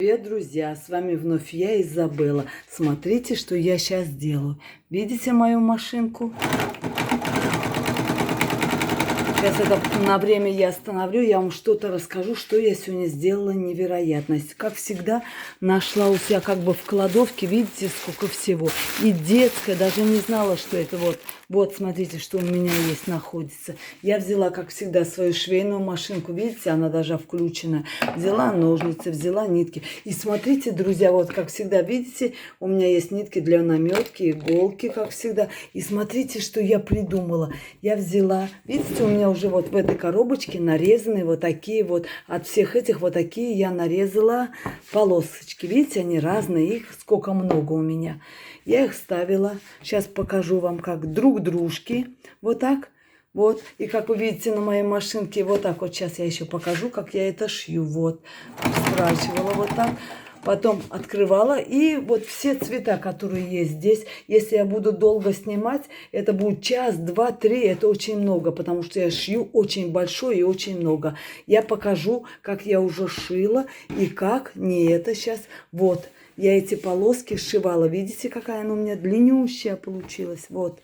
Привет, друзья! С вами вновь я, Изабелла. Смотрите, что я сейчас делаю. Видите мою машинку? Сейчас это на время я остановлю, я вам что-то расскажу, что я сегодня сделала невероятность. Как всегда, нашла у себя как бы в кладовке, видите, сколько всего. И детская, даже не знала, что это вот. Вот, смотрите, что у меня есть, находится. Я взяла, как всегда, свою швейную машинку, видите, она даже включена. Взяла ножницы, взяла нитки. И смотрите, друзья, вот как всегда, видите, у меня есть нитки для наметки, иголки, как всегда. И смотрите, что я придумала. Я взяла, видите, у меня уже вот в этой коробочке нарезаны вот такие вот, от всех этих вот такие я нарезала полосочки. Видите, они разные, их сколько много у меня. Я их ставила, сейчас покажу вам, как друг дружки, вот так, вот. И как вы видите на моей машинке, вот так вот, сейчас я еще покажу, как я это шью, вот. Сворачивала вот так. Потом открывала, и вот все цвета, которые есть здесь, если я буду долго снимать, это будет час, два, три, это очень много, потому что я шью очень большое и очень много. Я покажу, как я уже шила, и как, не это сейчас, вот. Я эти полоски сшивала, видите, какая она у меня длиннющая получилась, вот.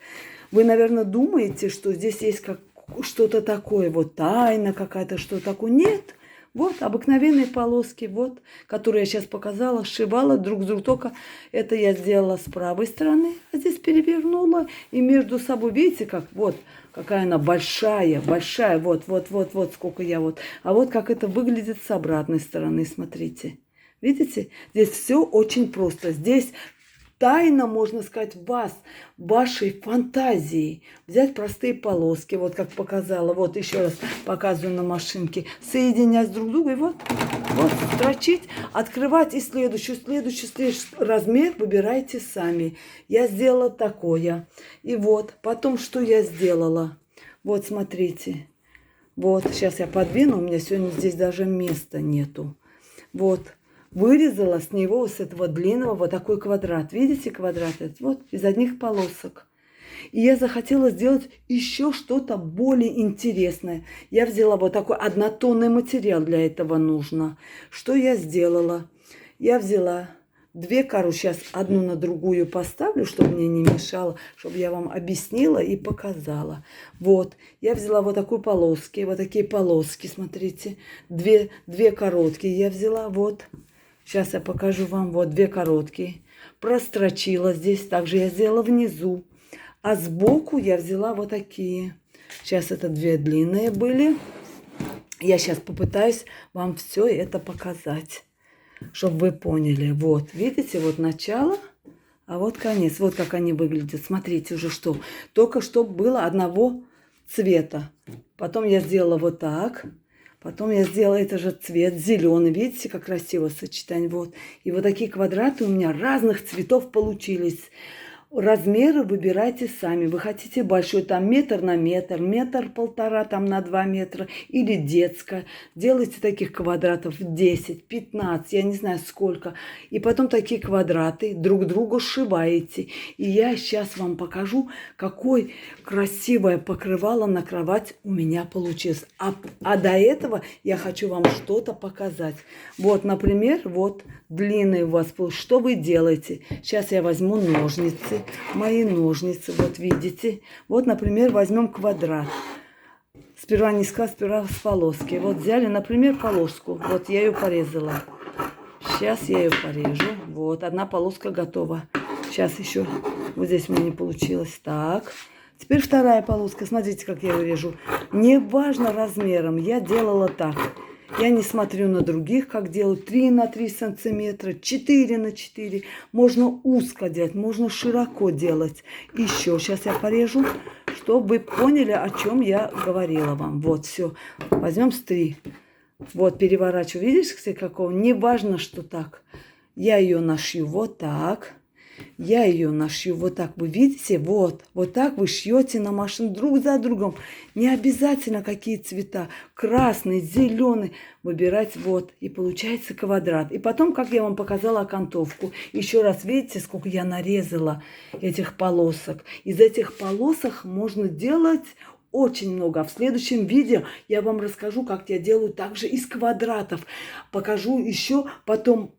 Вы, наверное, думаете, что здесь есть как что-то такое, вот тайна какая-то, что такое, нет. Вот обыкновенные полоски, вот, которые я сейчас показала, сшивала друг с другом. Только это я сделала с правой стороны, а здесь перевернула. И между собой, видите, как вот, какая она большая, большая, вот, сколько я вот. А вот как это выглядит с обратной стороны, смотрите. Видите, здесь все очень просто. Здесь тайна, можно сказать, вас, вашей фантазии. Взять простые полоски, вот как показала, вот еще раз показываю на машинке, соединять друг друга и вот строчить, открывать и следующий размер выбирайте сами. Я сделала такое. И вот, потом что я сделала? Вот, смотрите. Вот, сейчас я подвину, у меня сегодня здесь даже места нету. Вот. Вырезала с него, с этого длинного, вот такой квадрат. Видите квадрат этот? Вот, из одних полосок. И я захотела сделать еще что-то более интересное. Я взяла вот такой однотонный материал, для этого нужно. Что я сделала? Я взяла две кору, сейчас одну на другую поставлю, чтобы мне не мешало, чтобы я вам объяснила и показала. Вот, я взяла вот такую полоски, вот такие полоски, смотрите. Две короткие я взяла, вот. Сейчас я покажу вам. Вот две короткие. Прострочила здесь. Также я сделала внизу. А сбоку я взяла вот такие. Сейчас это две длинные были. Я сейчас попытаюсь вам все это показать, чтобы вы поняли. Вот, видите, вот начало, а вот конец. Вот как они выглядят. Смотрите уже что. Только чтобы было одного цвета. Потом я сделала вот так. Потом я сделала это же цвет зеленый. Видите, как красиво сочетание. Вот. И вот такие квадраты у меня разных цветов получились. Размеры выбирайте сами. Вы хотите большой, там метр на метр, метр полтора, там на 2 метра. Или детская. Делайте таких квадратов 10, 15, я не знаю сколько. И потом такие квадраты друг другу сшиваете. И я сейчас вам покажу, какое красивое покрывало на кровать у меня получилось. А до этого я хочу вам что-то показать. Вот, например, вот длинный у вас был. Что вы делаете? Сейчас я возьму ножницы. Мои ножницы, вот видите. Вот, например, возьмем квадрат. Сперва низко, сперва с полоски. Вот взяли, например, полоску. Вот я ее порезала. Сейчас я ее порежу. Вот, одна полоска готова. Сейчас еще, вот здесь у меня не получилось. Так, теперь вторая полоска. Смотрите, как я ее режу. Не важно размером, я делала так. Я не смотрю на других, как делают 3 на 3 сантиметра, 4 на 4. Можно узко делать, можно широко делать. Еще сейчас я порежу, чтобы вы поняли, о чем я говорила вам. Вот, все. Возьмем с 3. Вот, переворачиваю. Видишь, какого? Не важно, что так. Я ее нашью вот так. Я ее нашью вот так, вы видите, вот так вы шьете на машину друг за другом. Не обязательно какие цвета, красный, зеленый, выбирать вот. И получается квадрат. И потом, как я вам показала окантовку, еще раз видите, сколько я нарезала этих полосок. Из этих полосок можно делать очень много. А в следующем видео я вам расскажу, как я делаю также из квадратов. Покажу еще, потом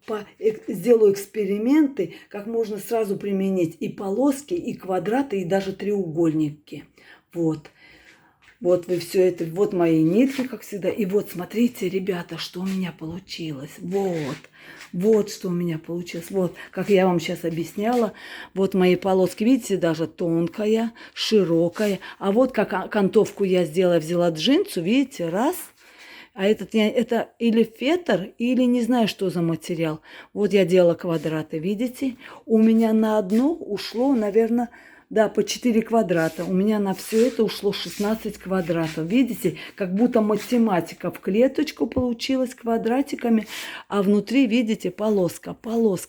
сделаю эксперименты, как можно сразу применить и полоски, и квадраты, и даже треугольники. Вот. Вот вы все это, вот мои нитки, как всегда. И вот смотрите, ребята, что у меня получилось. Вот что у меня получилось. Вот, как я вам сейчас объясняла. Вот мои полоски, видите, даже тонкая, широкая. А вот как окантовку я сделала, взяла джинсу, видите, раз. А это или фетр, или не знаю, что за материал. Вот я делала квадраты, видите. У меня на одно ушло, наверное, да, по 4 квадрата. У меня на все это ушло 16 квадратов. Видите, как будто математика в клеточку получилась квадратиками, а внутри, видите, полоска,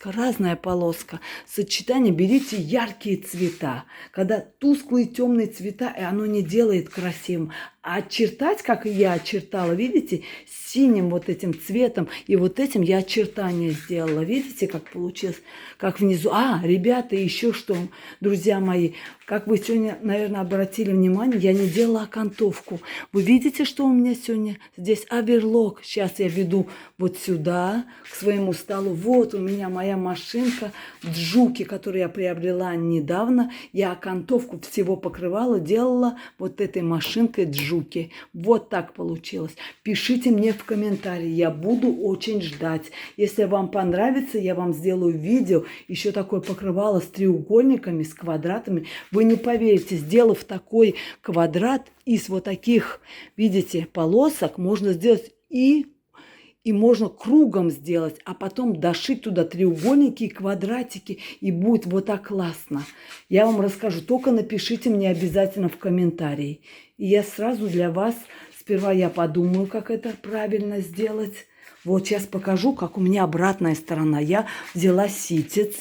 разная полоска. Сочетание, берите яркие цвета. Когда тусклые темные цвета, и оно не делает красивым. А очертать, как я очертала, видите, синим вот этим цветом, и вот этим я очертания сделала. Видите, как получилось, как внизу. А, ребята, еще что, друзья мои, как вы сегодня, наверное, обратили внимание, я не делала окантовку. Вы видите, что у меня сегодня здесь оверлок. Сейчас я веду вот сюда, к своему столу. Вот у меня моя машинка Джуки, которую я приобрела недавно. Я окантовку всего покрывала, делала вот этой машинкой Джуки. Вот так получилось. Пишите мне в комментарии, я буду очень ждать. Если вам понравится, я вам сделаю видео, еще такое покрывало с треугольниками, с квадратами. Вы не поверите, сделав такой квадрат из вот таких, видите, полосок, можно сделать и можно кругом сделать, а потом дошить туда треугольники и квадратики, и будет вот так классно. Я вам расскажу, только напишите мне обязательно в комментарии. И я сразу для вас, сперва я подумаю, как это правильно сделать. Вот сейчас покажу, как у меня обратная сторона. Я взяла ситец.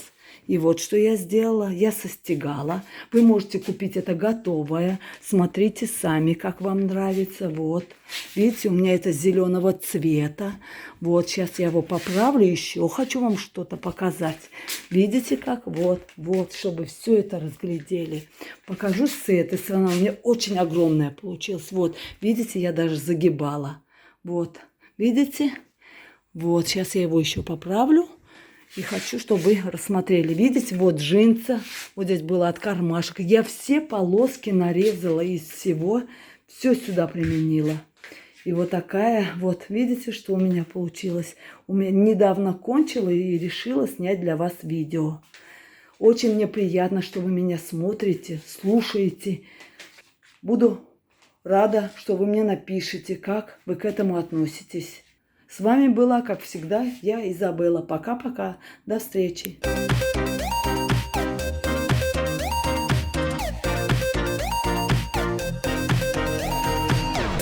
И вот что я сделала. Я состигала. Вы можете купить это готовое. Смотрите сами, как вам нравится. Вот. Видите, у меня это зеленого цвета. Вот, сейчас я его поправлю еще. Хочу вам что-то показать. Видите, как? Вот, чтобы все это разглядели. Покажу с этой стороны. У меня очень огромное получилось. Вот, видите, я даже загибала. Вот, видите? Вот, сейчас я его еще поправлю. И хочу, чтобы вы рассмотрели. Видите, вот джинса. Вот здесь было от кармашек. Я все полоски нарезала из всего. Все сюда применила. И вот такая, вот, видите, что у меня получилось. У меня недавно кончила и решила снять для вас видео. Очень мне приятно, что вы меня смотрите, слушаете. Буду рада, что вы мне напишите, как вы к этому относитесь. С вами была, как всегда, я, Изабелла. Пока-пока. До встречи.